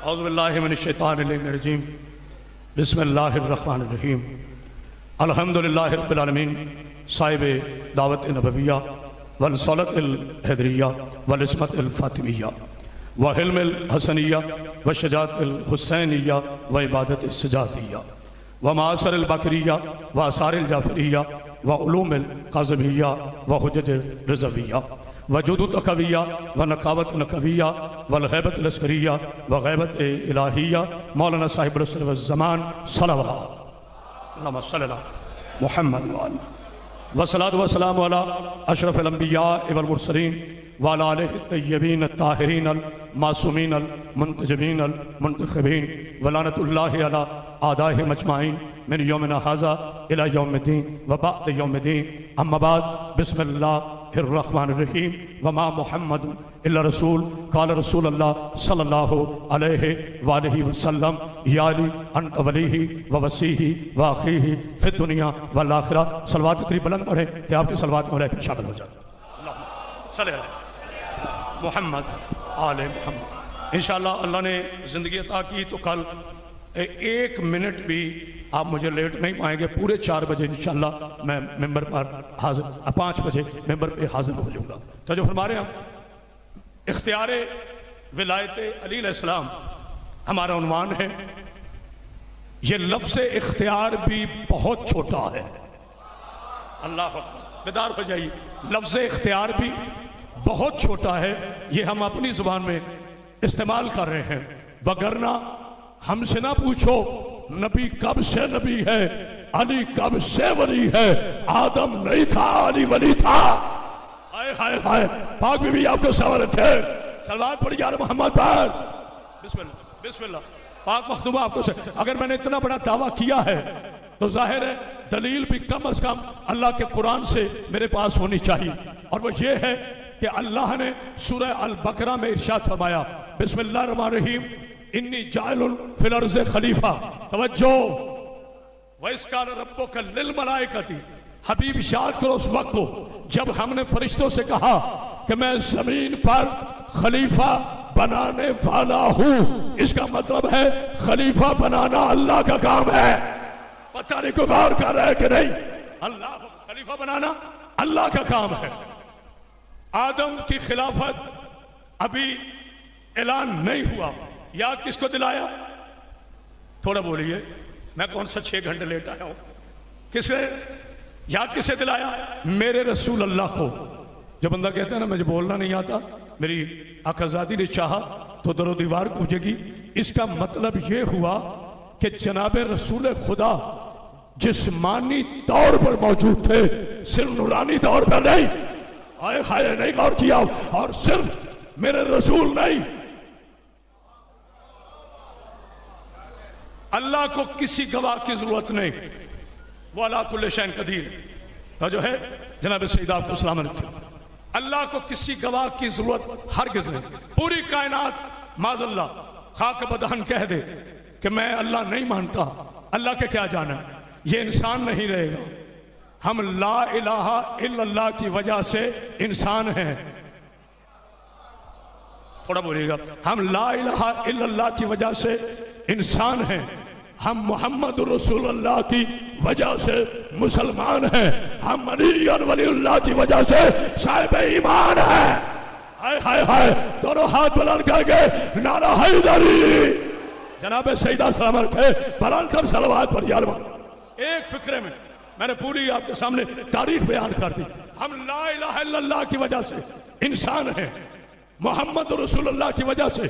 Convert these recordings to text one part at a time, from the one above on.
اعوذ باللہ من الشیطان الرجیم بسم اللہ الرحمن الرحیم الحمدللہ رب العالمین صاحب دعوت نبویہ والصلۃ الحیدریہ والعصمت الفاطمیہ وحلم الحسنیہ والشجاعت الحسینیہ وعبادت السجادیہ ومعاصر البکریہ وآثار الجعفریہ وعلوم القاظمیہ وحجج رضویہ وجود تقویہ ونقاوت نقویہ والغیبت العسکریہ وغیبت الہیہ مولانا صاحب العصر والزمان صلوات اللہم صلی اللہ محمد والصلاة والسلام علی اشرف الانبیاء والمرسلین وعلی آلہ الطیبین الطاہرین المعصومین المنتجبین المنتخبین ولعنۃ اللہ علی اعدائہم اجمعین من یومنا ھذا الی یوم الدین وبعد یوم الدین اما بعد بسم اللہ الرحمن الرحیم وما محمد الا رسول قال رسول اللہ صلی اللہ علیہ وآلہ وسلم یا علی انت ولیہ ووسیہ واخیہ فی الدنیا والآخرہ. صلوات اتنی بلند پڑھیں کہ آپ کی صلوات میں ملائکہ شامل ہو جائے. اللہم صلی اللہ محمد آل محمد. انشاءاللہ اللہ نے زندگی عطا کی تو کل 1 منٹ بھی آپ مجھے لیٹ نہیں پائیں گے. پورے 4 بجے انشاءاللہ میں ممبر پر حاضر 5 بجے ممبر پہ حاضر ہو جاؤں گا. تو جو فرما رہے ہیں ہم اختیار ولایت علی علیہ السلام ہمارا عنوان ہے. یہ لفظ اختیار بھی بہت چھوٹا ہے. اللہ اکبر بیدار ہو جائیے. لفظ اختیار بھی بہت چھوٹا ہے. یہ ہم اپنی زبان میں استعمال کر رہے ہیں. وگرنہ ہم سے نہ پوچھو نبی کب سے نبی ہے, علی کب سے ولی ہے. آدم نہیں تھا, علی ولی تھا. ہائے ہائے ہائے. پاک بی بی آپ کو سوال تھے. صلوات پڑھی یا محمد پر. بسم اللہ بسم اللہ. پاک مخدومہ آپ کو سے اگر میں نے اتنا بڑا دعویٰ کیا ہے تو ظاہر ہے دلیل بھی کم از کم اللہ کے قرآن سے میرے پاس ہونی چاہیے. اور وہ یہ ہے کہ اللہ نے سورہ البقرہ میں ارشاد فرمایا بسم اللہ الرحمن الرحیم انی جاعل فی الارض خلیفہ. توجہ. وَإِذْ قَالَ رَبُّكَ لِلْمَلَائِكَةِ. حبیب یاد کرو اس وقت کو جب ہم نے فرشتوں سے کہا کہ میں زمین پر خلیفہ بنانے والا ہوں. اس کا مطلب ہے خلیفہ بنانا اللہ کا کام ہے. پتہ نہیں کوئی غور کر رہا ہے کہ نہیں. اللہ خلیفہ بنانا اللہ کا کام ہے. آدم کی خلافت ابھی اعلان نہیں ہوا. یاد کس کو دلایا؟ تھوڑا بولیے. میں کون سا 6 گھنٹے لیٹ آیا ہوں. کس نے یاد کسے دلایا؟ میرے رسول اللہ کو. جو بندہ کہتا ہے نا مجھے بولنا نہیں آتا, میری آقازادی نے چاہا تو در و دیوار پوچھے گی. اس کا مطلب یہ ہوا کہ جناب رسول خدا جسمانی طور پر موجود تھے, صرف نورانی طور پر نہیں. آئے خائے نہیں غور کیا. اور صرف میرے رسول نہیں, اللہ کو کسی گواہ کی ضرورت نہیں. وہ علی کل شیء قدیر. تو جو ہے جناب سیدہ آپ کو سلام علیکم. اللہ کو کسی گواہ کی ضرورت ہرگز نہیں. پوری کائنات معاذ اللہ خاک بدہن کہہ دے کہ میں اللہ نہیں مانتا, اللہ کے کیا جانا. یہ انسان نہیں رہے گا. ہم لا الہ الا اللہ کی وجہ سے انسان ہیں. تھوڑا بولیے گا. ہم لا الہ الا اللہ کی وجہ سے انسان ہیں. ہم محمد رسول اللہ کی وجہ سے مسلمان ہیں. ہم علی ولی اللہ کی وجہ سے صاحب ایمان ہیں. ہائے ہائے ہائے. دونوں ہاتھ بلند کر کے نعرہ حیدری. جناب سیدہ سلام رکھے بلند کر صلوات پر یا رب. ایک فکرے میں نے پوری آپ کے سامنے تاریخ بیان کر دی. ہم لا الہ الا اللہ کی وجہ سے انسان ہیں, محمد رسول اللہ کی وجہ سے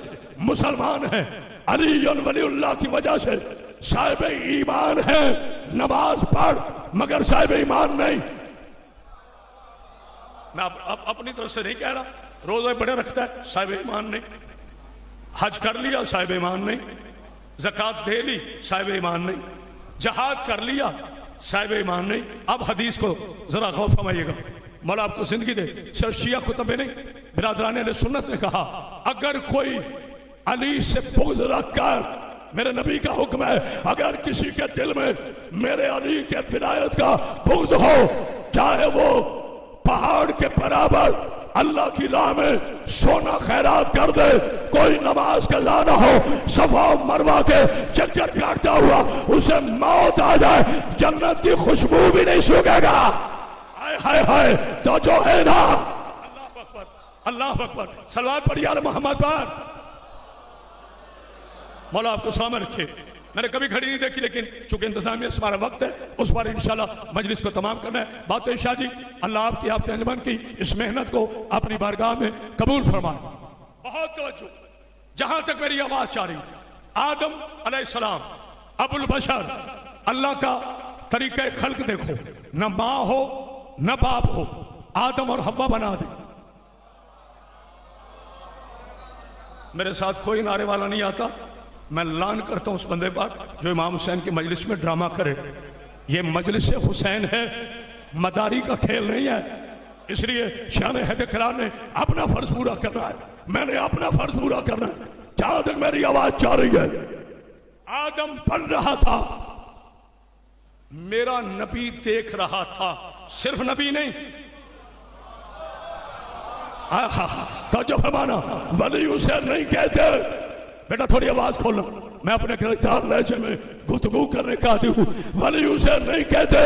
مسلمان ہیں, علی ولی اللہ کی وجہ سے صاحب ایمان ہے. نماز پڑھ مگر صاحب ایمان نہیں. میں اپنی طرف سے نہیں کہہ رہا. روزے بڑے رکھتا ہے صاحب ایمان نہیں. حج کر لیا صاحب ایمان نہیں. زکوٰۃ دے لی صاحب ایمان نہیں. جہاد کر لیا صاحب ایمان نہیں. اب حدیث کو ذرا غور فرمائیے گا. مولا آپ کو زندگی دے. صرف شیعہ کتب نہیں, برادران اہل سنت نے کہا اگر کوئی علی سے بغض رکھ کر, میرے نبی کا حکم ہے اگر کسی کے دل میں میرے علی کے ولایت کا بغض ہو, چاہے وہ پہاڑ کے برابر اللہ کی راہ میں سونا خیرات کر دے، کوئی نماز قضا نہ ہو، صفا و مروہ کے چکر کاٹتا ہوا اسے موت آ جائے، جنت کی خوشبو بھی نہیں سوکھے گا۔ ہائے ہائے ہائے، تو جو ہے نا، اللہ اکبر اللہ اکبر، صلوات پڑھیے علی محمد پر۔ مولا آپ کو سامنے رکھے، میں نے کبھی گھڑی نہیں دیکھی، لیکن چونکہ انتظامیہ سے ہمارا وقت ہے، اس بار انشاءاللہ مجلس کو تمام کرنا ہے۔ بات شاہ جی، اللہ آپ کی، آپ کے انجمن کی اس محنت کو اپنی بارگاہ میں قبول فرمائے۔ بہت توجہ، جہاں تک میری آواز جا رہی، آدم علیہ السلام ابو البشر، اللہ کا طریقہ خلق دیکھو، نہ ماں ہو نہ باپ ہو، آدم اور حوا بنا دے۔ میرے ساتھ کوئی نعرے والا نہیں آتا، میں لان کرتا ہوں اس بندے پر جو امام حسین کی مجلس میں ڈرامہ کرے۔ یہ مجلس حسین ہے، مداری کا کھیل نہیں ہے، اس لیے شان حیدر کرار نے اپنا فرض پورا کرنا ہے، میں نے اپنا فرض پورا کرنا ہے۔ جہاں تک میری آواز جا رہی ہے، آدم بن رہا تھا، میرا نبی دیکھ رہا تھا، صرف نبی نہیں، توجہ فرمانا، ولی اسے نہیں کہتے۔ بیٹا تھوڑی آواز کھولنا، میں اپنے گرفتار لہجے میں گفتگو کرنے کا عادی ہوں۔ ولی اسے نہیں کہتے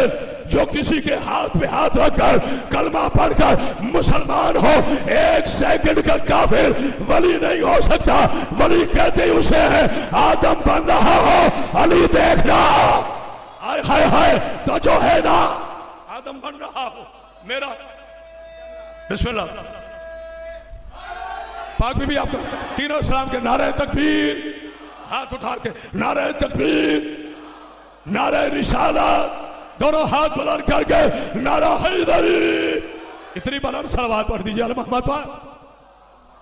جو کسی کے ہاتھ پہ ہاتھ رکھ کر کلمہ پڑھ کر مسلمان ہو، ایک سیکنڈ کا کافر ولی نہیں ہو سکتا۔ ولی کہتے اسے ہے آدم بن رہا ہو، علی دیکھ رہا، ہائے ہائے ہائے، تو جو ہے نا، آدم بن رہا ہو میرا۔ بسم اللہ پاک بھی آپ کا تینوں اسلام کے نعرہ تکبیر، ہاتھ اٹھا کے نعرہ تکبیر، نعرہ رسالت، دونوں ہاتھ بلند کر کے نعرہ حیدری، اتنی بلند صلوات پڑھ دیجیے علی محمد پر۔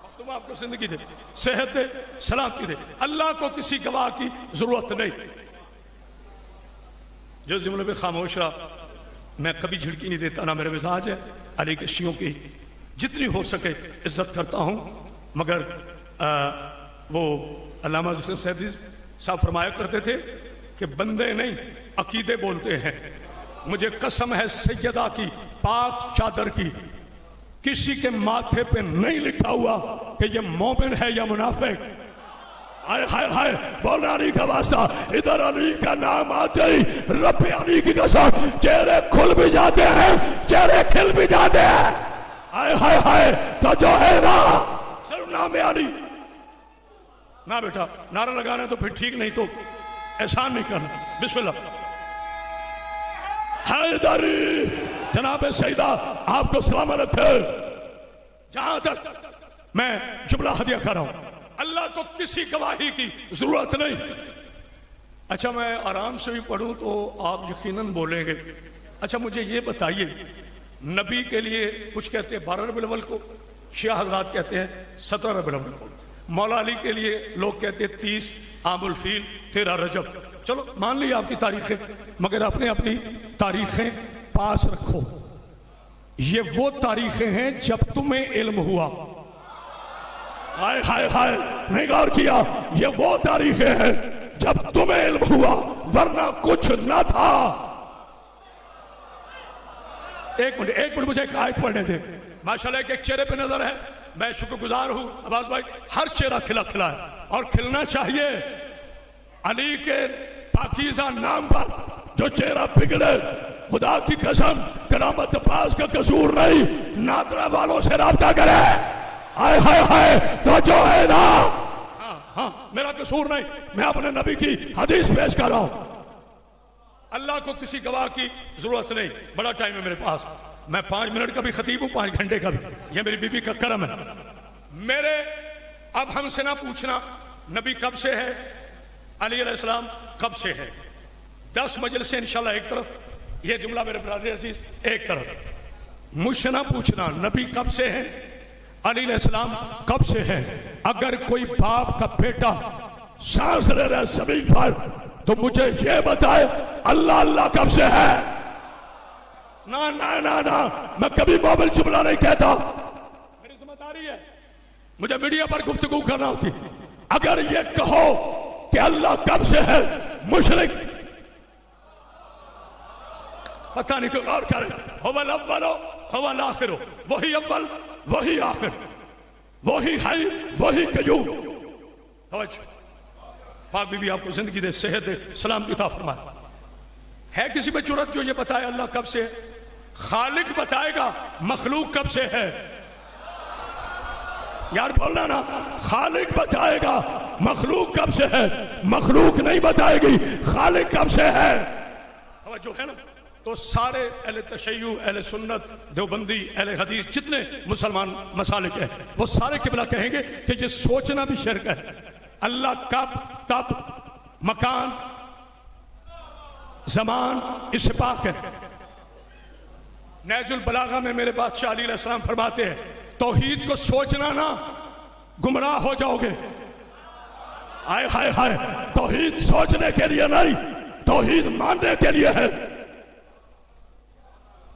مختوم آپ کو زندگی دے، صحت دے، سلامتی دے، اللہ کو کسی گواہ کی ضرورت نہیں۔ جس جملے پہ خاموش رہا، میں کبھی جھڑکی نہیں دیتا، نہ میرے مزاج ہے۔ علی کے شیعوں کی جتنی ہو سکے عزت کرتا ہوں، مگر وہ علامہ ظفر سیدی صاحب فرمایا کرتے تھے کہ بندے نہیں عقیدے بولتے ہیں۔ مجھے قسم ہے سیدہ کی پاک چادر کی، کسی کے ماتھے پہ نہیں لکھا ہوا کہ یہ مومن ہے یا منافق۔ ہائے ہائے ہائے، بولنا علی کا واسطہ، ادھر علی کا نام آتے ہی رب علی کی قسم چہرے کھل بھی جاتے ہیں، چہرے کھل بھی جاتے ہیں۔ ہائے ہائے ہائے، تو جو ہے نا، صرف نام علی نہ بیٹا، نعرہ لگانا تو پھر ٹھیک نہیں، تو احسان نہیں کرنا۔ بسم اللہ حیدری، جناب سیدہ آپ کو سلامت رکھے۔ جہاں تک میں جملہ ہدیہ کر رہا ہوں، اللہ کو کسی گواہی کی ضرورت نہیں۔ اچھا میں آرام سے بھی پڑھوں تو آپ یقیناً بولیں گے۔ اچھا مجھے یہ بتائیے، نبی کے لیے کچھ کہتے ہیں 12 ربیع الاول کو، شیعہ حضرات کہتے ہیں 17 ربیع الاول کو، مولا علی کے لیے لوگ کہتے ہیں 30 عام الفیل 13 رجب۔ چلو مان لی آپ کی تاریخیں، مگر اپنے اپنی تاریخیں پاس رکھو۔ یہ وہ تاریخیں ہیں جب تمہیں علم ہوا۔ ہائے ہائے ہائے، نہیں غور کیا، یہ وہ تاریخیں ہیں جب تمہیں علم ہوا، ورنہ کچھ نہ تھا۔ ایک منٹ مجھے ایک آیت پڑھنے دے۔ ماشاءاللہ ایک چہرے پہ نظر ہے، میں شکر گزار ہوں عباس بھائی، ہر چہرہ کھلا کھلا ہے اور کھلنا چاہیے۔ علی کے پاکیزہ نام پر جو چہرہ بگڑے، خدا کی قسم کرامت پاس کا قصور نہیں، نادرہ والوں سے رابطہ کرے۔ ہائے ہائے ہائے، تو جو ہے نا، ہاں میرا قصور نہیں، میں اپنے نبی کی حدیث پیش کر رہا ہوں۔ اللہ کو کسی گواہ کی ضرورت نہیں۔ بڑا ٹائم ہے میرے پاس، میں 5 منٹ کا بھی خطیب ہوں، 5 گھنٹے کا بھی، یہ میری بیوی کا کرم ہے۔ میرے اب ہم سے نہ پوچھنا نبی کب سے ہے، علی علیہ السلام کب سے ہے۔ 10 مجلسیں انشاءاللہ ایک طرف، یہ جملہ میرے برادر عزیز ایک طرف۔ مجھ سے نہ پوچھنا نبی کب سے ہے، علی علیہ السلام کب سے ہے۔ اگر کوئی باپ کا بیٹا سانس لے رہا ہے زمین پر تو مجھے یہ بتائے اللہ اللہ کب سے ہے۔ نہ نہ نہ نہ، میں کبھی مومن جملہ نہیں کہتا، میری ذمہ داری ہے، مجھے میڈیا پر گفتگو کرنا ہوتی۔ اگر یہ کہو کہ اللہ کب سے ہے، مشرک، پتہ نہیں کوئی غور کرے، هو الاول هو الاخر، وہی اول وہی آخر، وہی حی وہی قیوم۔ توجہ، پاک بی بی آپ کو زندگی دے، صحت دے، سلامتی عطا فرمائے۔ ہے کسی میں جرأت جو یہ بتائے اللہ کب سے ہے؟ خالق بتائے گا، مخلوق کب سے ہے؟ یار بولنا نا، خالق بتائے گا مخلوق کب سے ہے، مخلوق نہیں بتائے گی خالق کب سے ہے۔ توجہ ہے نا؟ تو سارے اہل تشیع، اہل سنت، دیوبندی، اہل حدیث، جتنے مسلمان مسالک ہیں، وہ سارے قبلہ کہیں گے کہ یہ سوچنا بھی شرک ہے۔ اللہ کب، تب، مکان، زمان، اس سے پاک ہے۔ نہج البلاغہ میں میرے بادشاہ علیہ السلام فرماتے ہیں توحید کو سوچنا نا گمراہ ہو جاؤ گے۔ آئے ہائے ہائے، توحید سوچنے کے لیے نہیں، توحید ماننے کے لیے ہے۔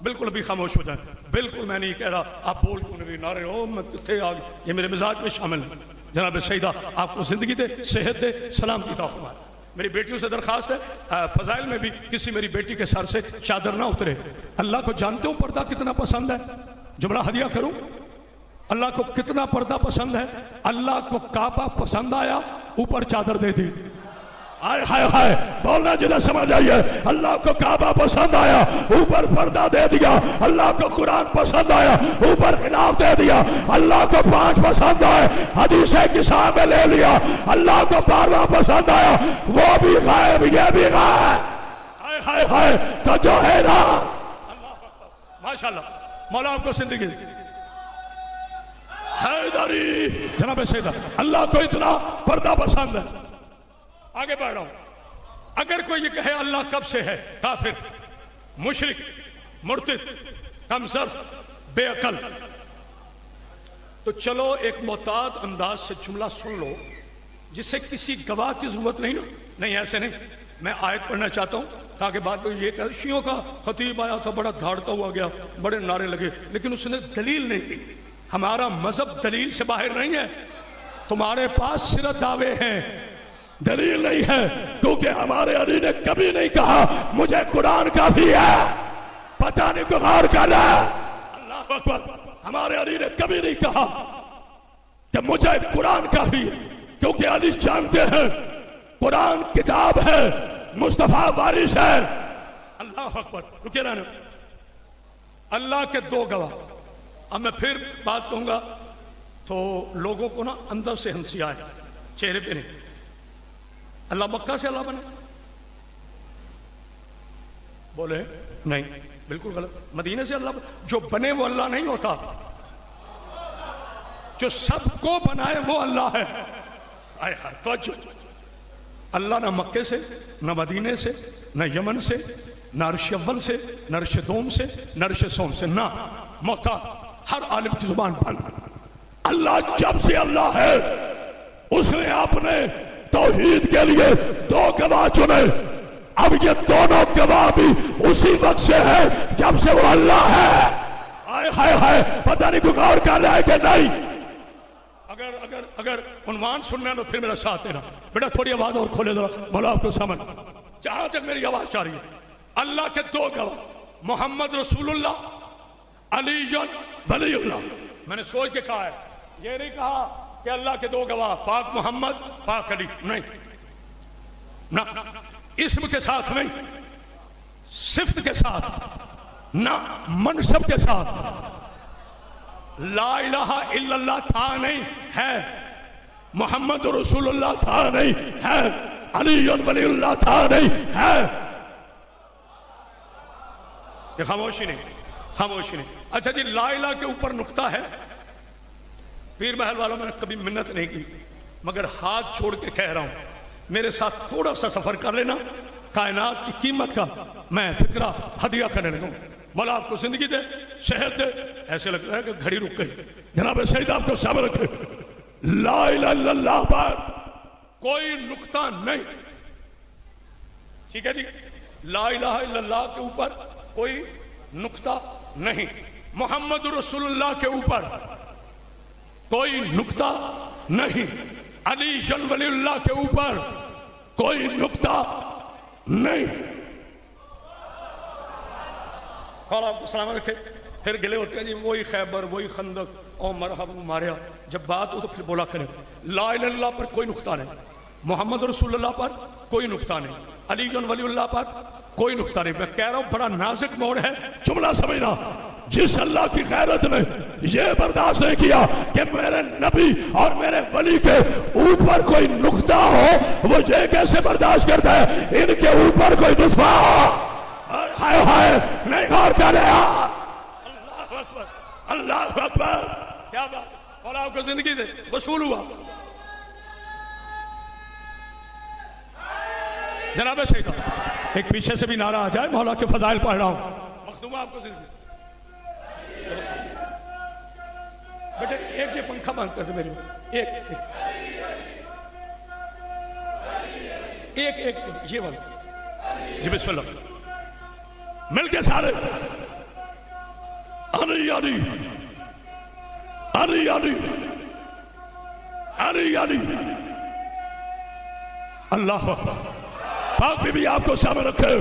بالکل ابھی خاموش ہو جائیں، بالکل میں نہیں کہہ رہا آپ بول کیوں نہیں نعرے ہو میں کتنے آ گئے، یہ میرے مزاج میں شامل ہے۔ جناب سیدہ آپ کو زندگی دے، صحت دے، سلامتی عطا فرمائے۔ میری بیٹیوں سے درخواست ہے فضائل میں بھی کسی میری بیٹی کے سر سے چادر نہ اترے۔ اللہ کو جانتے ہو پردہ کتنا پسند ہے؟ جملہ ہدیہ کروں، اللہ کو کتنا پردہ پسند ہے؟ اللہ کو کعبہ پسند آیا، اوپر چادر دے دی۔ آئے ہائے ہائے، بولنا جنہیں سمجھ آئیے، اللہ کو کعبہ پسند آیا، اوپر پردہ دے دیا۔ اللہ کو قرآن پسند آیا، اوپر خلاف دے دیا۔ اللہ کو 5 پسند آئے، حدیث کساں میں لے لیا۔ اللہ کو 12واں پسند آیا، وہ بھی غائب، یہ بھی غائب۔ آئے ہائے ہائے، تو جو ہے نا، ماشاءاللہ مولا آپ کو زندگی حیدری۔ جناب سیدہ اللہ کو اتنا پردہ پسند ہے۔ آگے بڑھ رہا ہوں، اگر کوئی یہ کہے اللہ کب سے ہے، کافر، مشرک، مرتد، کم صرف، بے عقل، تو چلو ایک محتاط انداز سے جملہ سن لو جسے کسی گواہ کی ضرورت نہیں نا۔ نہیں ایسے نہیں، میں آیت پڑھنا چاہتا ہوں تاکہ بعد میں یہ کہ شیعوں کا خطیب آیا تھا، بڑا دھاڑتا ہوا گیا، بڑے نعرے لگے، لیکن اس نے دلیل نہیں دی۔ ہمارا مذہب دلیل سے باہر نہیں ہے، تمہارے پاس صرف دعوے ہیں، دلیل نہیں ہے، کیونکہ ہمارے علی نے کبھی نہیں کہا مجھے قرآن کافی ہے، پتہ نہیں کو غور کرنا۔ اللہ اکبر، ہمارے علی نے کبھی نہیں کہا کہ مجھے قرآن کافی ہے، کیونکہ علی جانتے ہیں قرآن کتاب ہے، مصطفیٰ وارث ہے۔ اللہ اکبر، رکے رہنا۔ اللہ کے 2 گواہ، اب میں پھر بات کہوں گا تو لوگوں کو نا اندر سے ہنسی آئے، چہرے پہ نہیں۔ اللہ مکہ سے اللہ بنے؟ بولے نہیں، بالکل غلط۔ مدینے سے اللہ بنے؟ جو بنے وہ اللہ نہیں ہوتا، جو سب کو بنائے وہ اللہ ہے۔ آئے ہائے، توجہ، اللہ نہ مکے سے، نہ مدینے سے، نہ یمن سے، نہ عرش اول سے، نہ عرش دوم سے، نہ عرش سوم سے، نہ محتاط، ہر عالم کی زبان بند۔ اللہ جب سے اللہ ہے، اس نے اپنے توحید کے لیے 2 گواہ چنے۔ اب یہ دونوں گواہ بھی اسی وقت سے ہے جب سے وہ اللہ ہے۔ آئے ہائے ہائے، پتہ نہیں کوئی غور کر رہا ہے کہ نہیں۔ اگر عنوان سننا ہے تو پھر میرا ساتھ دینا بیٹا، تھوڑی آواز اور کھولے ذرا، مولا آپ کو سمجھ جہاں تک میری آواز جا رہی ہے۔ اللہ کے 2 گواہ، محمد رسول اللہ، علی ولی اللہ۔ میں نے سوچ کے کہا ہے، یہ نہیں کہا کہ اللہ کے 2 گواہ پاک محمد، پاک علی، نہیں، نہ اسم کے ساتھ نہیں، صفت کے ساتھ، نہ منصب کے ساتھ۔ لا الہ الا اللہ تھا نہیں، ہے۔ محمد رسول اللہ تھا نہیں، ہے۔ علی ولی اللہ تھا نہیں، ہے۔ یہ خاموشی نہیں، خاموشی نہیں۔ اچھا جی، لا الہ کے اوپر نقطہ ہے۔ پیر محل والوں میں نے کبھی منت نہیں کی، مگر ہاتھ چھوڑ کے کہہ رہا ہوں میرے ساتھ تھوڑا سا سفر کر لینا، کائنات کی قیمت کا میں فکرہ ہدیہ کرنے لگا ہوں۔ مولا آپ کو زندگی دے، صحت دے۔ ایسے لگتا ہے کہ گھڑی رک گئی۔ جناب سید آپ کو سامنے رکھے، لا الہ الا اللہ پر کوئی نقطہ نہیں، ٹھیک ہے جی؟ لا الہ الا اللہ کے اوپر کوئی نقطہ نہیں، محمد رسول اللہ کے اوپر کوئی نقطہ نہیں، علی ولی اللہ کے اوپر کوئی نقطہ نہیں۔ اور آپ کو سلام رکھے، پھر گلے ہوتے ہیں جی وہی خیبر، وہی خندق، او مرحبا ماریا، جب بات ہو تو پھر بولا کرے لا الہ الا اللہ پر کوئی نقطہ نہیں، محمد رسول اللہ پر کوئی نقطہ نہیں، علی جن ولی اللہ پر کوئی نقطہ نہیں۔ میں کہہ رہا ہوں بڑا نازک موڑ ہے، جملہ سمجھنا، جس اللہ کی غیرت نے یہ برداشت نہیں کیا کہ میرے نبی اور میرے ولی کے اوپر کوئی نقطہ ہو، وہ یہ کیسے برداشت کرتا ہے ان کے اوپر کوئی نسخہ ہو؟ ہائے ہائے نہیں غور کرے۔ اللہ اکبر، اللہ اکبر، کیا بات، مولا آپ کو زندگی دے، وصول ہوا۔ جناب سیدہ ایک پیچھے سے بھی نعرہ آ جائے، مولا کے فضائل پڑھ رہا ہوں، مخدومہ آپ کو زندگی۔ بیٹے ایک یہ پنکھا بند کر دے میری، ایک ایک ایک یہ والا جی، بسم اللہ مل کے سارے علی علی علی علی علی علی اللہ اکبر۔ پاک بی بی آپ کو سامنے رکھے،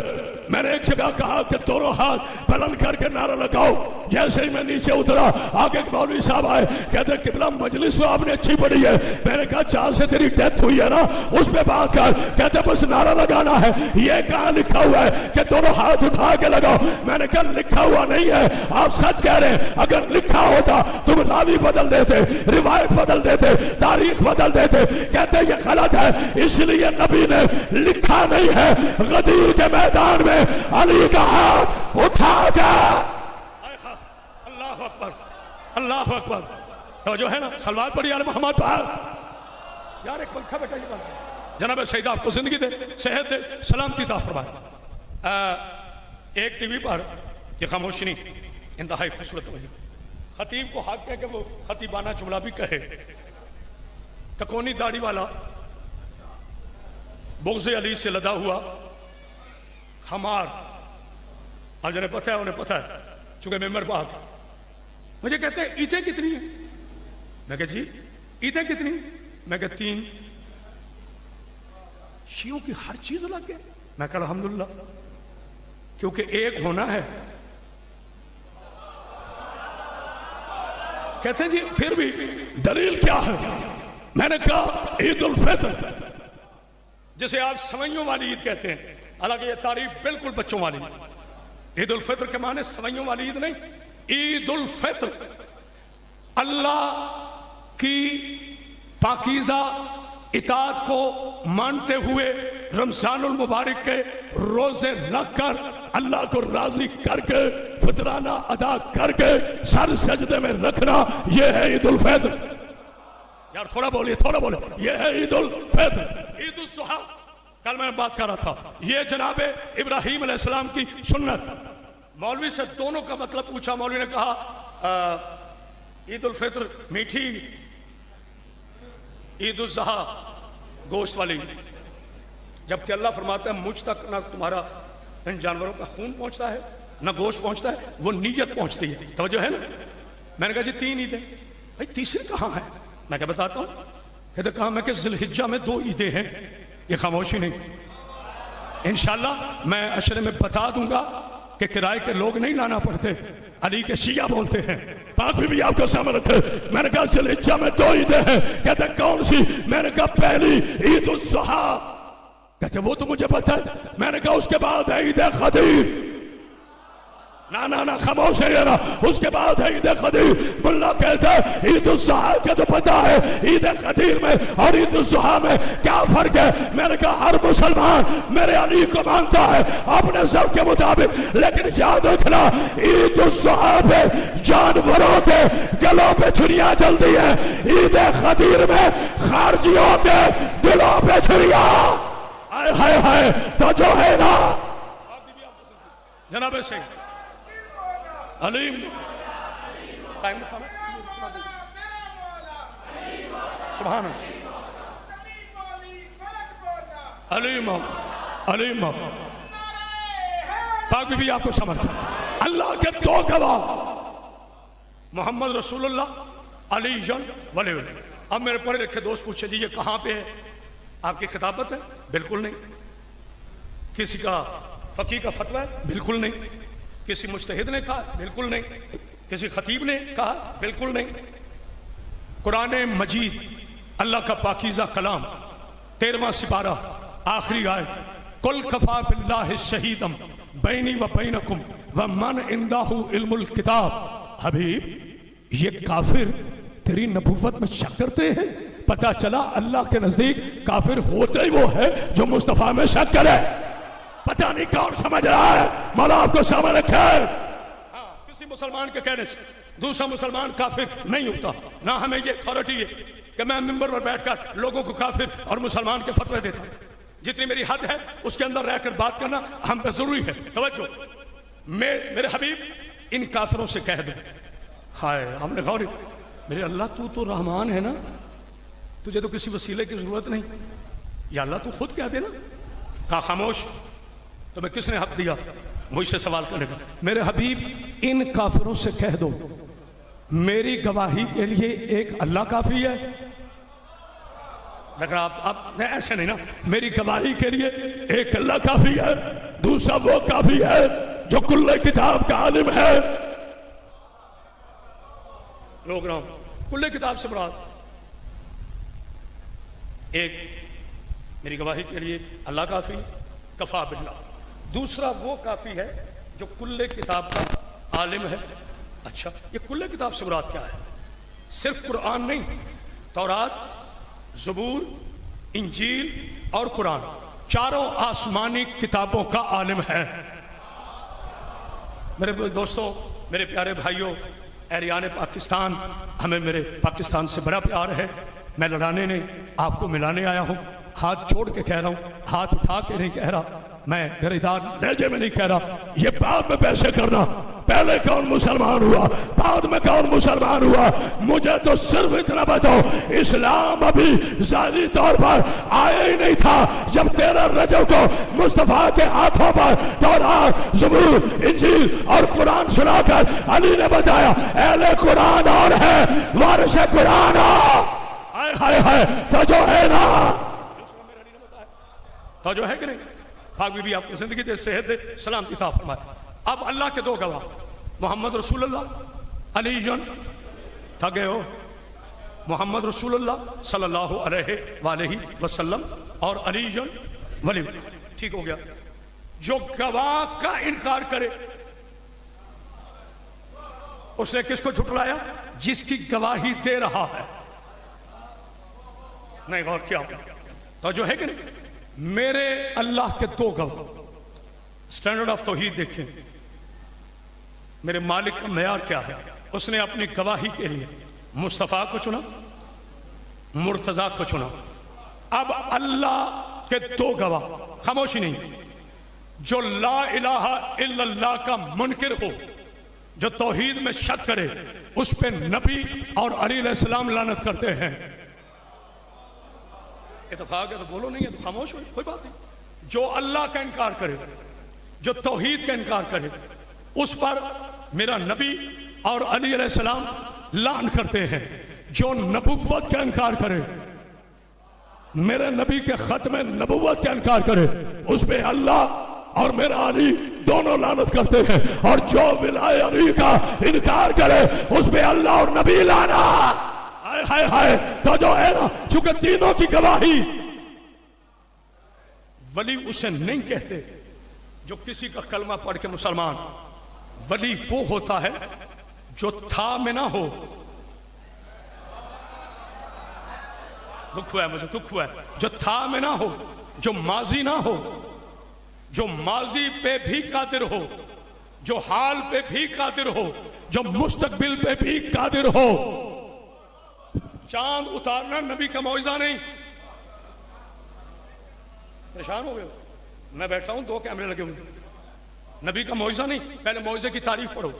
میں نے ایک جگہ کہا کہ دونوں ہاتھ بلند کر کے نعرہ لگاؤ، جیسے ہی میں نیچے اترا آگے ایک مولوی صاحب آئے، کہتے قبلہ مجلس تو آپ نے اچھی پڑھی ہے، میں نے کہا جہاں سے تیری ڈیتھ ہوئی ہے نا اس پہ بات کر، کہتے بس نعرہ لگانا ہے، یہ کہاں لکھا ہوا ہے کہ دونوں ہاتھ اٹھا کے لگاؤ؟ میں نے کہا لکھا ہوا نہیں ہے، آپ سچ کہہ رہے ہیں، اگر لکھا ہوتا تم راوی بدل دیتے، روایت بدل دیتے، تاریخ بدل دیتے، کہتے یہ غلط ہے، اس لیے نبی نے لکھا نہیں ہے، غدیر کے میدان میں علی کا ہاتھ اٹھا کے اللہ اکبر اللہ اکبر۔ تو جو ہے نا سلوات پڑھی آل محمد پر، یار ایک پنکھا بیٹا یہ بات، جناب سیدہ آپ کو زندگی دے، صحت دے، سلامتی عطا فرمائے۔ ایک ٹی وی پر یہ خاموشی نہیں انتہائی خوبصورت وجہ، خطیب کو حق ہے کہ وہ خطیبانہ جملہ بھی کہے، تکونی داڑھی والا بغض علی سے لدا ہوا ہمار، آج انہیں پتہ ہے، انہیں پتہ ہے چونکہ ممبر پاک، مجھے کہتے ہیں عیدیں کتنی ہیں؟ میں کہا جی عیدیں کتنی؟ میں کہا 3۔ شیعوں کی ہر چیز الگ ہے؟ میں کہا الحمدللہ، کیونکہ ایک ہونا ہے۔ کہتے ہیں جی پھر بھی دلیل کیا ہے؟ میں نے کہا عید الفطر جسے آپ سوئیوں والی عید کہتے ہیں، حالانکہ یہ تعریف بالکل بچوں والی ہے۔ عید الفطر کے معنی سوئیوں والی عید نہیں، عید الفطر اللہ کی پاکیزہ اطاعت کو مانتے ہوئے رمضان المبارک کے روزے رکھ کر اللہ کو راضی کر کے فطرانہ ادا کر کے سر سجدے میں رکھنا، یہ ہے عید الفطر۔ یار تھوڑا بولیے، تھوڑا بولے، یہ ہے عید الفطر۔ عید الضحیٰ کل میں بات کر رہا تھا، یہ جناب ابراہیم علیہ السلام کی سنت۔ مولوی سے دونوں کا مطلب پوچھا، مولوی نے کہا عید الفطر میٹھی، عید الضحیٰ گوشت والی، جبکہ اللہ فرماتا ہے مجھ تک نہ تمہارا ان جانوروں کا خون پہنچتا ہے نہ گوشت پہنچتا ہے، وہ نیت پہنچتی ہے۔ توجہ ہے نا؟ میں نے کہا جی 3 عیدیں، بھائی تیسری کہاں ہے؟ میں کہا بتاتا ہوں، کہتے کہا میں کہ ذی الحجہ میں 2 عیدیں ہیں۔ یہ خاموشی نہیں، انشاءاللہ میں عشرے میں بتا دوں گا کہ کرائے کے لوگ نہیں لانا پڑتے، علی کے شیعہ بولتے ہیں۔ پاک بھی آپ کو سامنے رکھے، میں نے کہا ذی الحجہ میں 2 عیدیں ہیں، کہتے کون سی؟ میں نے کہا پہلی عید الضحیٰ، کہتے وہ تو مجھے پتہ ہے۔ میں نے کہا اس کے بعد ہے عید خدیر، نہ خاموش ہے نا، اس کے بعد ہے عید خدیر۔ ملا کہتا ہے عید الضحیٰ کا تو پتا ہے، عید خدیر میں اور عید الضحیٰ میں کیا فرق ہے؟ میں نے کہا ہر مسلمان میرے علی کو مانتا ہے اپنے ذوق کے مطابق، لیکن یاد رکھنا عید الضحیٰ پہ جانوروں کے گلوں پہ چھریاں چلتی ہیں، عید خدیر میں خارجیوں کے دلوں پہ چھریاں۔ ہائے ہائے ہائے، تو جو ہے نا جناب شیخ علیم سبحان علیم علیم پاک بھی آپ کو سمجھ، اللہ کے 2 گواہ محمد رسول اللہ علی جن ولی اللہ۔ اب میرے پڑھے لکھے دوست پوچھے جی یہ کہاں پہ ہے؟ آپ کی خطابت ہے؟ بالکل نہیں۔ کسی کا فقیہ کا فتویٰ ہے؟ بالکل نہیں۔ کسی مجتہد نے کہا؟ بالکل نہیں۔ کسی خطیب نے کہا؟ بالکل نہیں۔ قرآن مجید اللہ کا پاکیزہ کلام 13واں سپارہ آخری آیت قل کفا باللہ شہیدا بینی و بینکم ومن عندہ علم الکتاب. حبیب یہ کافر تیری نبوت میں شک کرتے ہیں؟ پتہ چلا اللہ کے نزدیک کافر ہوتا ہی وہ ہے جو مصطفیٰ میں شک کرے. پتہ نہیں کون سمجھ رہا ہے. مولا آپ کو سامنے رکھے. کسی مسلمان کے کہنے سے دوسرا مسلمان کافر نہیں ہوتا. نہ ہمیں یہ اتھارٹی ہے کہ میں ممبر پر بیٹھ کر لوگوں کو کافر اور مسلمان کے فتوے دیتا ہوں. جتنی میری حد ہے اس کے اندر رہ کر بات کرنا ہم پہ ضروری ہے. توجہ. میرے حبیب ان کافروں سے کہہ دو. ہائے ہم نے غور. میرے اللہ تو رحمان ہے نا, تجھے تو کسی وسیلے کی ضرورت نہیں. یا اللہ تو خود کہہ دے نا. کہا خاموش, تمہیں کس نے حق دیا مجھ سے سوال کرنے کا؟ میرے حبیب ان کافروں سے کہہ دو میری گواہی کے لیے ایک اللہ کافی ہے. لیکن آپ نے ایسے نہیں نا. میری گواہی کے لیے ایک اللہ کافی ہے, دوسرا وہ کافی ہے جو کل کتاب کا عالم ہے. لوگ رہا ہوں کل کتاب سے مراد ایک میری گواہی کے لیے اللہ کافی کفا باللہ, دوسرا وہ کافی ہے جو کل کتاب کا عالم ہے. اچھا یہ کل کتاب سے مراد کیا ہے؟ صرف قرآن نہیں, تورات, زبور, انجیل اور قرآن, چاروں آسمانی کتابوں کا عالم ہے. میرے دوستوں, میرے پیارے بھائیوں, ایریان پاکستان, ہمیں میرے پاکستان سے بڑا پیار ہے. میں لڑانے نہیں آپ کو ملانے آیا ہوں. ہاتھ چھوڑ کے کہہ رہا ہوں, ہاتھ اٹھا کے نہیں کہہ رہا, میں گریدار لہجے میں نہیں کہہ رہا. یہ بعد میں پیسے کرنا, پہلے کون مسلمان ہوا بعد میں کون مسلمان ہوا. مجھے تو صرف اتنا بتاؤ, اسلام ابھی ظاہری طور پر آیا ہی نہیں تھا جب 13 رجب کو مصطفیٰ کے ہاتھوں پر تورات, زبور, انجیل اور قرآن سنا کر علی نے بتایا اہل قرآن اور ہے وارث قرآن. ہائے ہائے تو جو ہے نا, تو جو ہے کہ نہیں. پاک بی بی آپ کو زندگی دے, صحت دے, سلامتی عطا فرمائے. اب اللہ کے دو گواہ محمد رسول اللہ, علی جن تھگے ہو, محمد رسول اللہ صلی اللہ علیہ وآلہ وسلم اور علی جن ولی. ٹھیک ہو گیا. جو گواہ کا انکار کرے اس نے کس کو جھٹلایا؟ جس کی گواہی دے رہا ہے. نہیں غور کیا تو جو ہے کہ نہیں. میرے اللہ کے دو گواہ, سٹینڈرڈ آف توحید دیکھیں. میرے مالک کا معیار کیا ہے؟ اس نے اپنی گواہی کے لیے مصطفیٰ کو چنا, مرتضیٰ کو چنا. اب اللہ کے دو گواہ, خاموشی نہیں, جو لا الہ الا اللہ کا منکر ہو, جو توحید میں شک کرے, اس پہ نبی اور علی علیہ السلام لعنت کرتے ہیں. اتفاق ہے تو بولو, نہیں ہے تو خاموش ہو, کوئی بات نہیں. جو اللہ کا انکار کرے, جو توحید کا انکار کرے, اس پر میرا نبی اور علی علیہ السلام لعن کرتے ہیں. جو نبوت کا انکار کرے, میرے نبی کے ختم نبوت کا انکار کرے, اس پہ اللہ اور میرا علی دونوں لعنت کرتے ہیں. اور جو ولائے علی کا انکار کرے, اس پہ اللہ اور نبی لعنت. ہائے ہائے تو جو ہے نا, چونکہ تینوں کی گواہی. ولی اسے نہیں کہتے جو کسی کا کلمہ پڑھ کے مسلمان. ولی وہ ہوتا ہے جو تھا میں نہ ہو. دکھ ہوا ہے مجھے, دکھ ہوا ہے. جو تھا میں نہ ہو, جو ماضی نہ ہو, جو ماضی پہ بھی قادر ہو, جو حال پہ بھی قادر ہو, جو مستقبل پہ بھی قادر ہو. چاند اتارنا نبی کا معجزہ نہیں. پریشان ہو گئے, میں بیٹھا ہوں, 2 کیمرے لگے ہوئے. نبی کا معجزہ نہیں. پہلے معجزے کی تعریف پڑھو.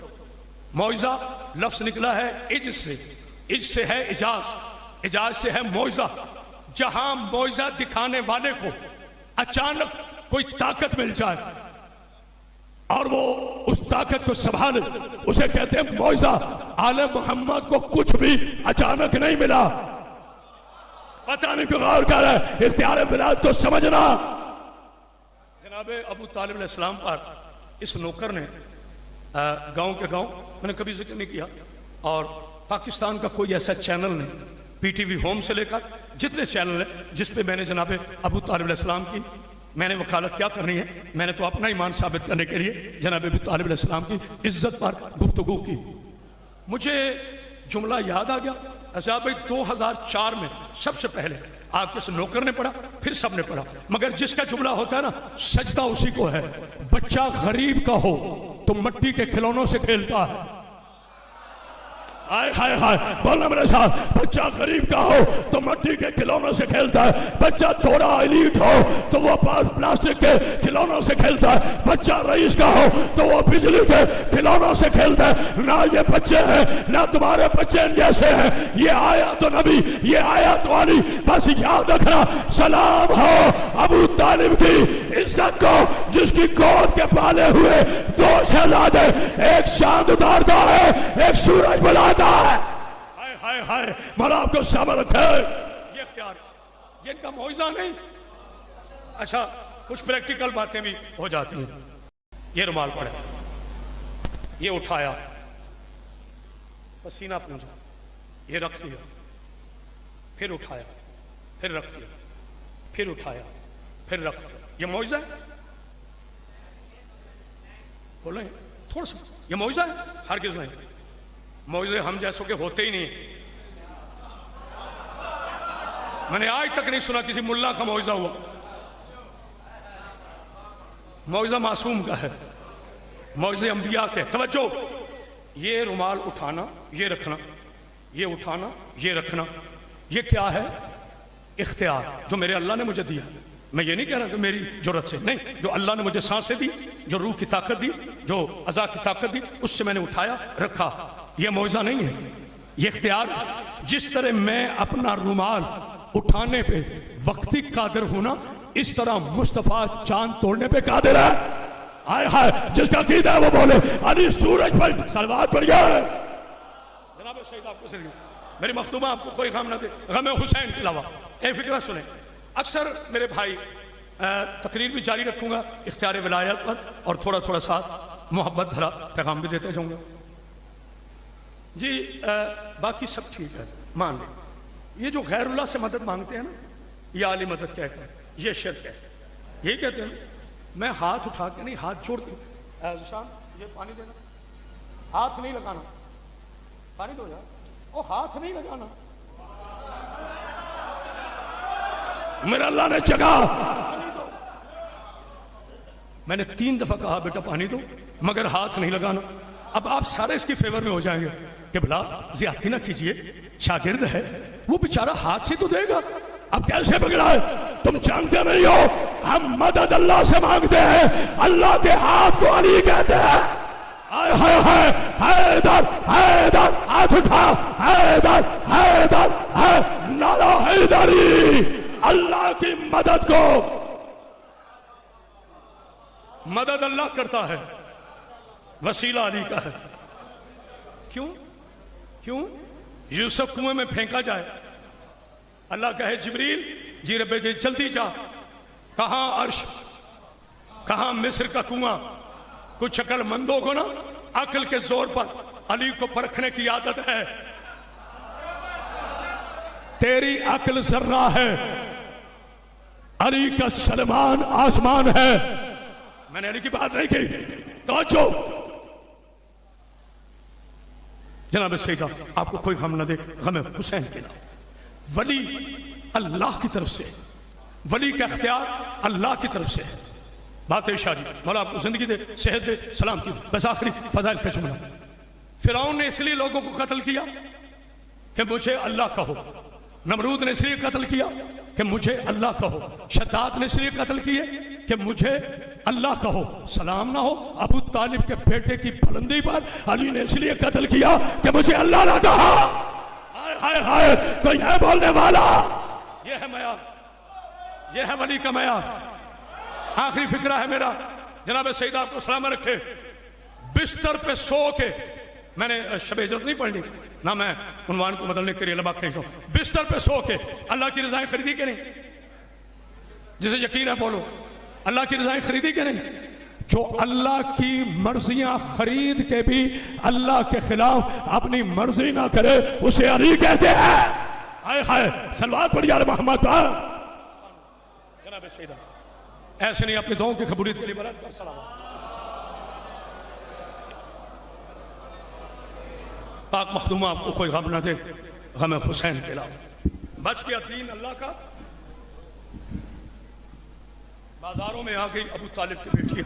معجزہ لفظ نکلا ہے اج سے, اج سے ہے اجاز, اجاز سے ہے معجزہ. جہاں معجزہ دکھانے والے کو اچانک کوئی طاقت مل جائے اور وہ اس طاقت کو سنبھالے, اسے کہتے ہیں معجزہ. آل محمد کو کچھ بھی اچانک نہیں ملا. پتہ نہیں کیوں غور کر رہا ہے, اختیار ولایت کو سمجھنا. جناب ابو طالب علیہ السلام پر اس نوکر نے گاؤں کے گاؤں, میں نے کبھی ذکر نہیں کیا, اور پاکستان کا کوئی ایسا چینل نہیں پی ٹی وی ہوم سے لے کر جتنے چینل ہیں جس پہ میں نے جناب ابو طالب علیہ السلام کی میں نے وکالت کیا کرنی ہے، میں نے تو اپنا ایمان ثابت کرنے کے لیے جناب ابو طالب علیہ السلام کی عزت پر گفتگو کی۔ مجھے جملہ یاد آ گیا، عزیز بھائی 2004 میں سب سے پہلے آپ کے نوکر نے پڑھا، پھر سب نے پڑھا، مگر جس کا جملہ ہوتا ہے نا سجدہ اسی کو ہے، بچہ غریب کا ہو تو مٹی کے کھلونوں سے کھیلتا ہے۔ ہائے ہائے ہائے بولنا میرے ساتھ، بچہ غریب کا ہو تو مٹی کے کھلونوں سے کھیلتا ہے، بچہ تھوڑا ایلیٹ ہو تو وہ پلاسٹک کے کھلونوں سے کھیلتا ہے، بچہ رئیس کا ہو تو وہ بجلی کے کھلونوں سے کھیلتا ہے۔ نہ یہ بچے ہیں نہ تمہارے بچے جیسے ہیں، یہ آیا تو نبی، یہ آیا تو علی، بس یاد رکھنا سلام ہو ابو طالب کی عزت کو جس کی گود کے پالے ہوئے 2 شہزادے، ایک چاند اتارتا ہے ایک سورج بلاتا ہے۔ ہائے ہائے ہائے مولا آپ کو صبر رکھے۔ یہ اختیار یہ ان کا معجزہ نہیں، اچھا کچھ پریکٹیکل باتیں بھی ہو جاتی ہیں۔ یہ رومال پڑے، یہ اٹھایا، پسینہ پوچھا، یہ رکھ دیا، پھر اٹھایا، پھر رکھ دیا، پھر اٹھایا، پھر رکھ دیا۔ یہ معجزہ ہے؟ بولیں تھوڑا سا، یہ معجزہ ہے؟ ہرگز نہیں، معجزے ہم جیسوں کے ہوتے ہی نہیں۔ میں نے آج تک نہیں سنا کسی ملا کا معجزہ ہوا۔ معجزہ معصوم کا ہے، معجزے انبیاء کے۔ توجہ، یہ رومال اٹھانا، یہ رکھنا، یہ اٹھانا، یہ رکھنا، یہ کیا ہے؟ اختیار جو میرے اللہ نے مجھے دیا۔ میں یہ نہیں کہہ رہا کہ میری جرت سے، نہیں، جو اللہ نے مجھے سانسیں دی، جو روح کی طاقت دی، جو اعضاء کی طاقت دی، اس سے میں نے اٹھایا رکھا۔ یہ معجزہ نہیں ہے، یہ اختیار ہے۔ جس طرح میں اپنا رومال اٹھانے پہ وقتی قادر ہونا، اس طرح مصطفیٰ چاند توڑنے پہ قادر ہے۔ آئے ہائے جس کا عقیدہ ہے وہ بولے علی سورج پر صلوات پڑھ گیا ہے۔ جناب شہید آپ کو سے میری مخدومہ آپ کو کوئی غم نہ دے، غم حسین کے علاوہ۔ ایک فکرہ سنیں، اکثر میرے بھائی تقریر بھی جاری رکھوں گا اختیار ولایت پر، اور تھوڑا تھوڑا ساتھ محبت بھرا پیغام بھی دیتے جاؤں گا۔ جی باقی سب ٹھیک ہے، مان لیں۔ یہ جو غیر اللہ سے مدد مانگتے ہیں نا، یہ عالی مدد کہتے ہیں، یہ شرک ہے، یہ کہتے ہیں۔ میں ہاتھ اٹھا کے نہیں، ہاتھ چھوڑ کے ذیشان یہ پانی دینا، ہاتھ نہیں لگانا، پانی دو یار، او ہاتھ نہیں لگانا، میرا اللہ نے چکا۔ میں نے 3 دفعہ کہا بیٹا پانی دو، مگر ہاتھ نہیں لگانا۔ اب آپ سارے اس کی فیور میں ہو جائیں گے کہ بلا زیادتی نہ کیجئے، شاگرد ہے وہ بیچارہ ہاتھ سے تو دے گا، اب کیسے بگڑا ہے؟ تم جانتے نہیں ہو ہم مدد اللہ سے مانگتے ہیں، اللہ کے ہاتھ کو علی کہتے ہیں۔ حیدر حیدر ہاتھ اٹھا، حیدر حیدر نعرہ حیدری، اللہ کی مدد کو مدد اللہ کرتا ہے، وسیلہ علی کا ہے۔ کیوں کیوں یوسف کنویں میں پھینکا جائے، اللہ کہے جبریل جی رب جی جلدی جا، کہاں عرش کہاں مصر کا کنواں۔ کچھ عقل مندوں کو نا عقل کے زور پر علی کو پرکھنے کی عادت ہے۔ تیری عقل ذرہ ہے، علی کا سلمان آسمان ہے۔ میں نے علی کی بات نہیں کی، توجہ جناب سیدہ، آپ کو کوئی غم نہ دے، غم حسین کے نام۔ ولی اللہ کی طرف سے، ولی کا اختیار اللہ کی طرف سے ہے۔ بات ہے شاہ جی، مولا آپ کو زندگی دے، صحت دے، سلامتی دے۔ بس آخری فضائل کا جملہ، فرعون نے اس لیے لوگوں کو قتل کیا کہ مجھے اللہ کہو، نمرود نے اس لیے قتل کیا کہ مجھے اللہ کہو، شداد نے اس لیے قتل کیے کہ مجھے اللہ کہو۔ سلام نہ ہو ابو طالب کے بیٹے کی بلندی پر علی نے اس لیے قتل کیا کہ مجھے اللہ نہ کہا۔ ہائے ہائے کوئی ہے بولنے والا؟ یہ ہے معیار، یہ ہے ولی کا معیار۔ آخری فکرہ ہے میرا، جناب سیدہ آپ کو سلامت رکھے۔ بستر پہ سو کے، میں نے شب اجازت نہیں پڑھنی نہ میں عنوان کو بدلنے کے لیے لبا کھینچ ہوں۔ بستر پہ سو کے اللہ کی رضائیں خریدی کہ نہیں؟ جسے یقین ہے بولو، اللہ کی رضائیں خریدی کہ نہیں؟ جو اللہ کی مرضیاں خرید کے بھی اللہ کے خلاف اپنی مرضی نہ کرے اسے علی کہتے ہیں۔ ہائے ہائے صلوات پڑھ یار محمد پر جناب سیدہ ایسے نہیں اپنی دعاؤں کی قبولیت کے لیے بلند کر سلام پاک مخدومہ آپ کو کوئی غم نہ دے غم حسین کے علاوہ بچ گیا دین اللہ کا بازاروں میں آ گئی ابو طالب کی بیٹی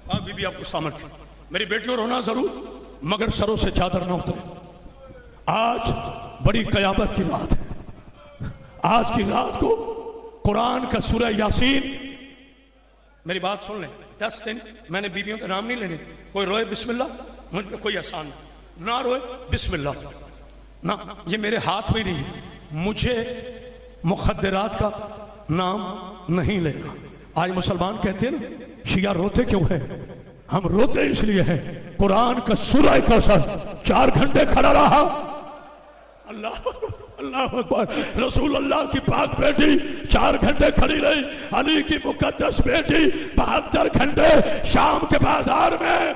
آگ بی بی آپ کو سامت کی میری بیٹیوں رونا ضرور مگر سروں سے چادر نہ اترے آج بڑی قیامت کی رات ہے آج کی رات کو قرآن کا سورہ یاسین میری بات سن لیں 10 دن میں نے بیویوں کے نام نہیں لینے کوئی روئے بسم اللہ مجھ پہ کوئی احسان نہ روئے بسم اللہ نہ یہ میرے ہاتھ میں نہیں ہے مجھے مخدرات کا نام نہیں لینا آج مسلمان کہتے ہیں نا شیعہ روتے کیوں ہیں ہم روتے اس لیے ہیں قرآن کا سورہ کوثر 4 گھنٹے کھڑا رہا اللہ اکبر رسول اللہ کی پاک بیٹی 4 گھنٹے کھڑی رہی علی کی مقدس بیٹی 72 گھنٹے شام کے بازار میں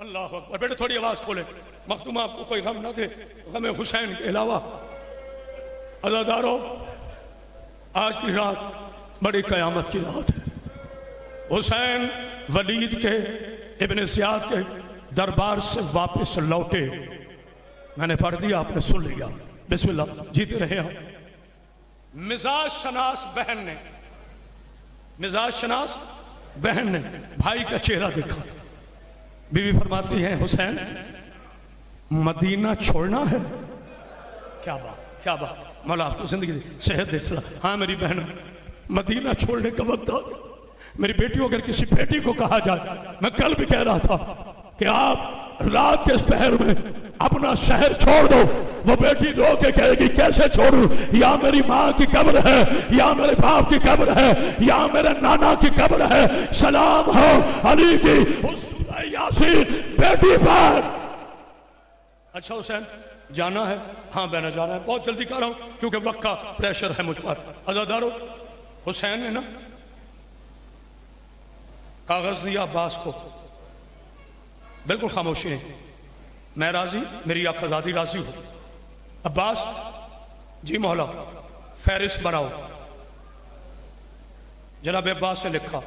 اللہ اکبر بیٹے تھوڑی آواز کھولے مخدومہ آپ کو کوئی غم نہ دے غم حسین کے علاوہ عزادارو آج کی رات بڑی قیامت کی رات ہے حسین ولید کے ابن زیاد کے دربار سے واپس لوٹے میں نے پڑھ دیا آپ نے سن لیا بسم اللہ جیتے رہے آپ مزاج شناس بہن نے بھائی کا چہرہ دیکھا بی بی فرماتی ہیں حسین مدینہ چھوڑنا ہے کیا بات مولا آپ کو زندگی دی صحت دے صلاح ہاں میری بہن مدینہ چھوڑنے کا وقت آ گیا میری بیٹیوں اگر کسی بیٹی کو کہا جائے میں کل بھی کہہ رہا تھا کہ آپ رات کے اس پہر میں اپنا شہر چھوڑ دو وہ بیٹی رو کے کہے گی کیسے چھوڑوں یا میری ماں کی قبر ہے یا میرے باپ کی قبر ہے یا میرے نانا کی قبر ہے سلام ہو علی کی اس سورہ یاسین بیٹی پر اچھا حسین جانا ہے ہاں بہنا جانا ہے بہت جلدی کر رہا ہوں کیونکہ وقت کا پریشر ہے مجھ پر عزادارو حسین نے نا کاغذ دیا عباس کو بالکل خاموشی نہیں میں راضی میری آزادی راضی ہو عباس جی مولا فہرست بناؤ جناب عباس نے لکھا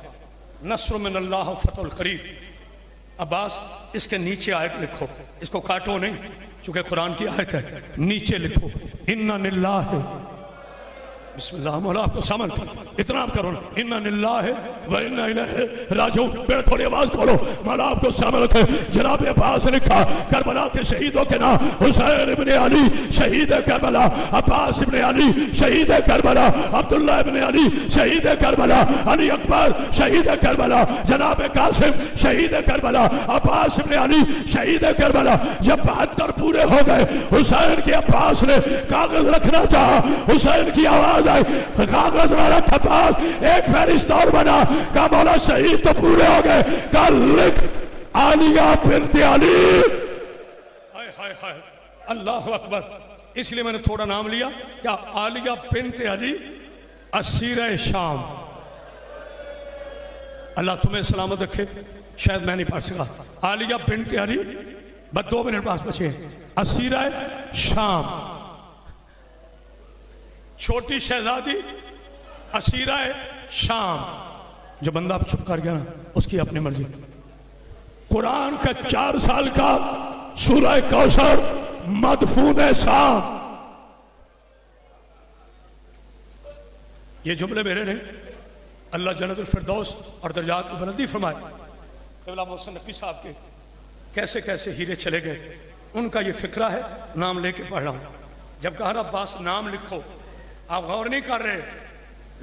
نصر من اللہ فتح القریب عباس اس کے نیچے آیت لکھو اس کو کاٹو نہیں چونکہ قرآن کی آیت ہے نیچے لکھو اِنَّا لِلَّهِ بسم اللہ مولا آپ کو سامن اتنا آپ کرو نا اِنَّا لِلَّهِ وَإِنَّا إِلَيْهِ راجعُونَ پھر تھوڑی آواز کھولو مولا آپ کو سامن رکھے جناب عباس نے لکھا کربلا کے شہیدوں کے نام حسین ابن علی شہید کربلا عباس ابن علی شہید کربلا عبداللہ ابن علی شہید کربلا علی اکبر شہید کربلا جناب قاسم شہید کربلا عباس ابن علی شہید کربلا جب 72 پورے ہو گئے حسین کے عباس نے کاغذ رکھنا چاہا حسین کی آواز آئی کاغذ میں رکھ عباس ایک فہرست اور بنا کہا مولا شہید تو پورے ہو گئے کہا لکھ عالیہ بنت علی اللہ اکبر اس لیے میں نے تھوڑا نام لیا کیا عالیہ بنت علی اسیرہ شام اللہ تمہیں سلامت رکھے شاید میں نہیں پڑھ سکا عالیہ بنت علی بس 2 منٹ پاس بچے اسیرہ شام چھوٹی شہزادی اسیرہ شام جو بندہ اب چھپ کر گیا نا اس کی اپنی مرضی قرآن کا 4 سال کا سورہ کوثر مدفون شام یہ جملے میرے نے اللہ جنت الفردوس اور درجات کو بلندی فرمائے قبلہ محسن نقوی صاحب کے کیسے کیسے ہیرے چلے گئے ان کا یہ فکرہ ہے نام لے کے پڑھ رہا ہوں جب کہا نا عباس نام لکھو آپ غور نہیں کر رہے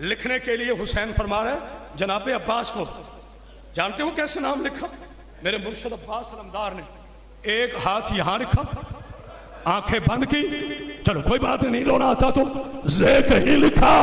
لکھنے کے لیے حسین فرما رہے جناب عباس کو جانتے ہو کیسے نام لکھا میرے مرشد عباس علمدار نے ایک ہاتھ یہاں رکھا آنکھیں بند کی چلو کوئی بات نہیں رونا آتا تو زے کہیں لکھا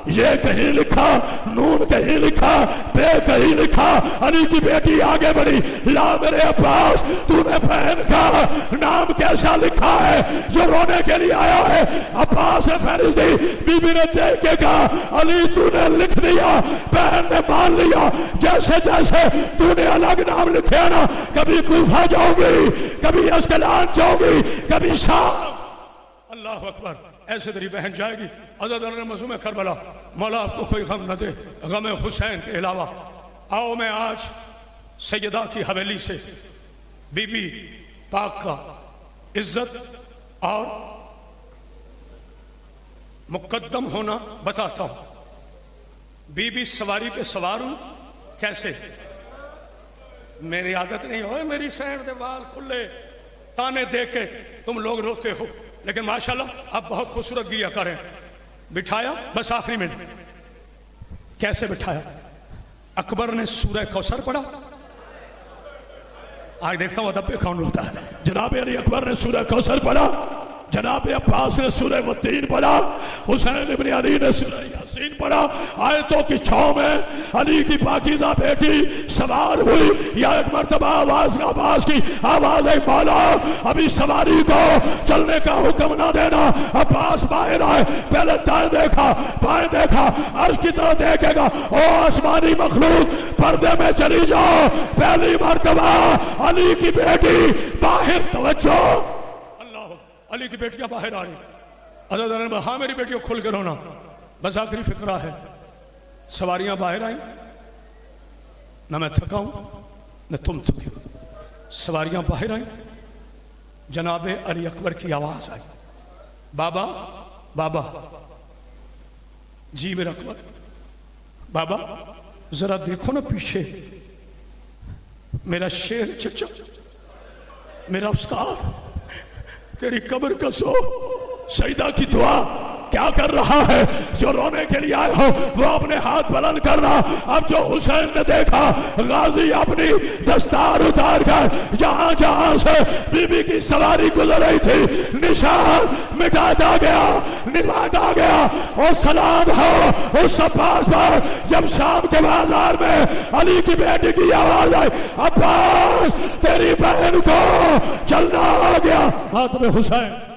یہ کہیں لکھا نون کہیں لکھا بے کہیں لکھا علی کی بیٹی آگے بڑھی لا میرے عباس تو نے بہن کا نام کیسا لکھا ہے جو رونے کے لیے آیا ہے عباس نے فہرست دی بی بی نے دیکھ کے کہا علی تو نے لکھ دیا بہن نے مان لیا جیسے جیسے تو نے الگ نام لکھے نا کبھی کوفہ جاؤ گی کبھی اسکلان جاؤ گی کبھی شام اللہ اکبر ایسے تیری بہن جائے گی حضرت علی نے مظلوم کربلا مولا آپ کو کوئی غم نہ دے غم حسین کے علاوہ آؤ میں آج سیدہ کی حویلی سے بی بی پاک کا عزت اور مقدم ہونا بتاتا ہوں بی بی سواری پہ سوار ہوں کیسے میری عادت نہیں ہوئے میری سینڈ دے وال کھلے تانے دے کے تم لوگ روتے ہو لیکن ماشاءاللہ آپ بہت خوبصورت گریا کریں بٹھایا بس آخری میں کیسے بٹھایا اکبر نے سورہ کوثر پڑھا آج دیکھتا ہوں ادب پہ کون روتا ہے جناب علی اکبر نے سورہ کوثر پڑھا جناب عباس نے سورہ والتین پڑھا حسین ابن علی نے سورہ یاسین پڑھا آیتوں کی چھاؤں میں علی کی پاکیزہ بیٹی سوار ہوئی یا ایک مرتبہ آواز عباس کی آواز ہے مولا ابھی سواری کو چلنے کا حکم نہ دینا عباس باہر آئے پہلے دائیں دیکھا بائیں دیکھا عرش کی طرح دیکھے گا او آسمانی مخلوق پردے میں چلی جاؤ پہلی مرتبہ علی کی بیٹی باہر توجہ علی کی بیٹیاں باہر آ رہی حضرت علی نے ہاں میری بیٹیوں کھل کے رونا بس آخری فکرہ ہے سواریاں باہر آئیں نہ میں تھکا ہوں نہ تم تھکی ہو سواریاں باہر آئیں جناب علی اکبر کی آواز آئی بابا بابا جی میرا اکبر بابا ذرا دیکھو نا پیچھے میرا شیر چچا میرا استاد تیری قبر کا سو سجدہ کی دعا کیا کر رہا ہے جو رونے کے لیے آئے ہو وہ اپنے ہاتھ بلند کرنا اب جو حسین نے دیکھا غازی اپنی دستار اتار کر جہاں جہاں سے بی بی کی سواری گزر رہی تھی نشان مٹاتا گیا نماتا گیا اور سلام ہو اس عباس پر جب شام کے بازار میں علی کی بیٹی کی آواز آئی عباس تیری بہن کو چلنا آ گیا ہاتھ میں حسین